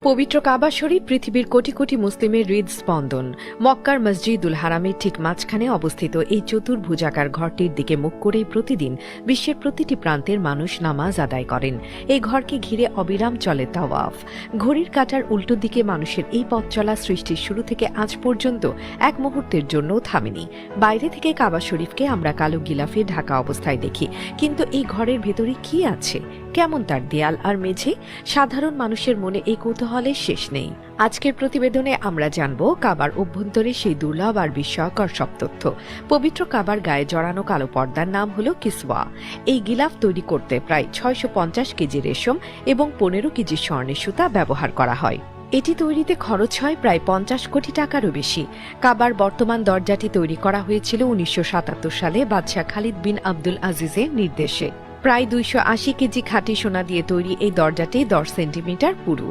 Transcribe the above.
পবিত্র কাবা শরীফ পৃথিবীর কোটি কোটি মুসলিমের হৃদস্পন্দন। মক্কার মসজিদুল হারামের ঠিক মাঝখানে অবস্থিত এই চতুর্ভুজাকার ঘরটির দিকে মুখ করেই প্রতিদিন বিশ্বের প্রতিটি প্রান্তের মানুষ নামাজ আদায় করেন। এই ঘরকে ঘিরে অবিরাম চলে তাওয়াফ। ঘড়ির কাঁটার উল্টো দিকে মানুষের এই পথ চলা সৃষ্টির শুরু থেকে আজ পর্যন্ত এক মুহূর্তের জন্যও থামেনি। বাইরে থেকে কাবা শরীফকে আমরা কালো গিলাফে ঢাকা অবস্থায় দেখি, কিন্তু এই ঘরের ভেতরে কি আছে, কেমন তার দেয়াল আর মেঝে? সাধারণ মানুষের মনে এই কৌতূহলের শেষ নেই। আজকের প্রতিবেদনে আমরা জানব কাবার অভ্যন্তরে সেই দুর্লভ আর বিস্ময়কর সব তথ্য। পবিত্র কাবার গায়ে জড়ানো কালো পর্দার নাম হলো কিসওয়া। এই গিলাফ তৈরি করতে প্রায় 650 কেজি রেশম এবং 15 কেজি স্বর্ণের সুতা ব্যবহার করা হয়। এটি তৈরিতে খরচ হয় প্রায় 50 কোটি টাকারও বেশি। কাবার বর্তমান দরজাটি তৈরি করা হয়েছিল 1977 সালে বাদশাহ খালিদ বিন আব্দুল আজিজের নির্দেশে। প্রায় 280 কেজি খাঁটি সোনা দিয়ে তৈরি এই দরজাটি 10 সেন্টিমিটার পুরু।